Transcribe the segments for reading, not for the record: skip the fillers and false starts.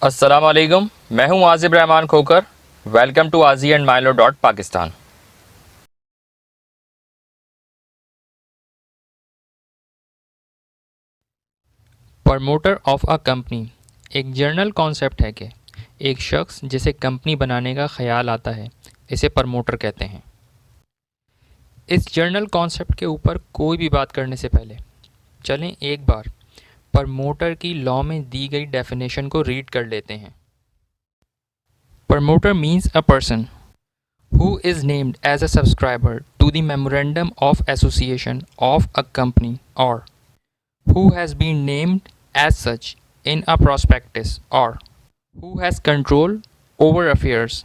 अस्सलाम वालेकुम। मैं हूं Azib Rahman Khokhar. Welcome to Azi and Mylo dot Pakistan. Promoter of a company एक जर्नल कॉन्सेप्ट है कि एक शख्स जिसे कंपनी बनाने का ख्याल आता है इसे प्रमोटर कहते हैं। इस जर्नल कॉन्सेप्ट के ऊपर कोई भी बात करने से पहले चलें एक बार प्रमोटर की लॉ में दी गई डेफिनेशन को रीड कर लेते हैं। Promoter means a person who is named as a subscriber to the memorandum of association of a company or who has been named as such in a prospectus or who has control over affairs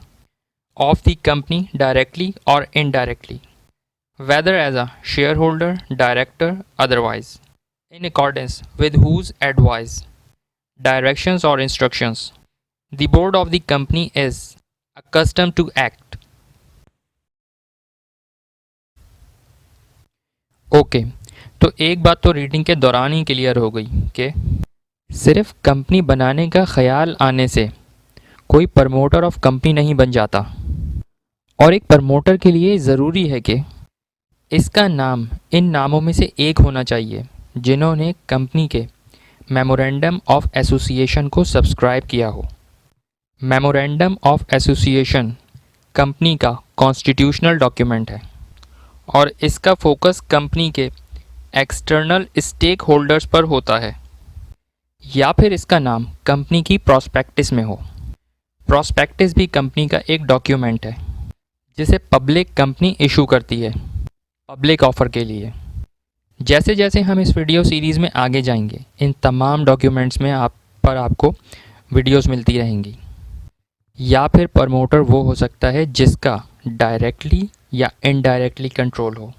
of the company directly or indirectly, whether as a shareholder, director, otherwise, in accordance with whose advice, directions, or instructions the board of the company is accustomed to act. Okay तो एक बात तो reading के दौरान ही clear हो गई कि सिर्फ कंपनी बनाने का ख्याल आने से कोई प्रमोटर ऑफ कंपनी नहीं बन जाता। और एक प्रमोटर के लिए ज़रूरी है कि इसका नाम इन नामों में से एक होना चाहिए जिन्होंने कंपनी के मेमोरेंडम ऑफ एसोसिएशन को सब्सक्राइब किया हो। मेमोरेंडम ऑफ एसोसिएशन कंपनी का कॉन्स्टिट्यूशनल डॉक्यूमेंट है और इसका फोकस कंपनी के एक्सटर्नल स्टेक होल्डर्स पर होता है, या फिर इसका नाम कंपनी की प्रॉस्पेक्टिस में हो। प्रॉस्पेक्टिस भी कंपनी का एक डॉक्यूमेंट है जिसे पब्लिक कंपनी इशू करती है पब्लिक ऑफर के लिए। जैसे जैसे हम इस वीडियो सीरीज़ में आगे जाएंगे इन तमाम डॉक्यूमेंट्स में आपको वीडियोस मिलती रहेंगी। या फिर प्रमोटर वो हो सकता है जिसका डायरेक्टली या इनडायरेक्टली कंट्रोल हो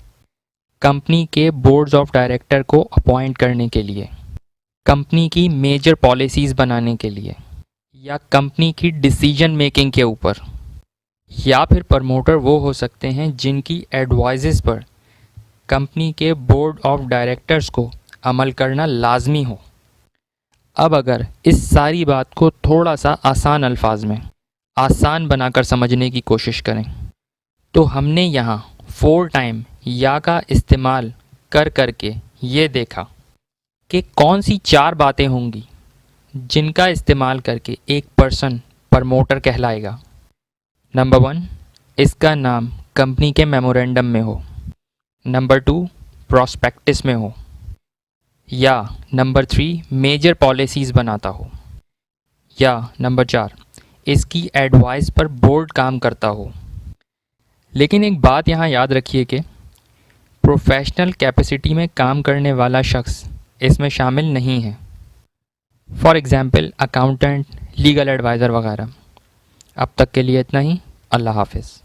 कंपनी के बोर्ड्स ऑफ डायरेक्टर को अपॉइंट करने के लिए, कंपनी की मेजर पॉलिसीज़ बनाने के लिए, या कंपनी की डिसीजन मेकिंग के ऊपर। या फिर प्रमोटर वो हो सकते हैं जिनकी एडवाइजेस पर कंपनी के बोर्ड ऑफ डायरेक्टर्स को अमल करना लाजमी हो। अब अगर इस सारी बात को थोड़ा सा आसान अल्फाज में आसान बनाकर समझने की कोशिश करें तो हमने यहाँ 4 टाइम या का इस्तेमाल कर करके ये देखा कि कौन सी 4 बातें होंगी जिनका इस्तेमाल करके एक पर्सन प्रमोटर कहलाएगा। नंबर 1, इसका नाम कंपनी के मेमोरेंडम में हो। नंबर 2, प्रॉस्पेक्टिस में हो। या नंबर 3, मेजर पॉलिसीज़ बनाता हो। या नंबर 4, इसकी एडवाइस पर बोर्ड काम करता हो। लेकिन एक बात यहाँ याद रखिए कि प्रोफेशनल कैपेसिटी में काम करने वाला शख्स इसमें शामिल नहीं है। For example accountant, legal adviser वगैरह। अब तक के लिए इतना ही। अल्लाह हाफिज़।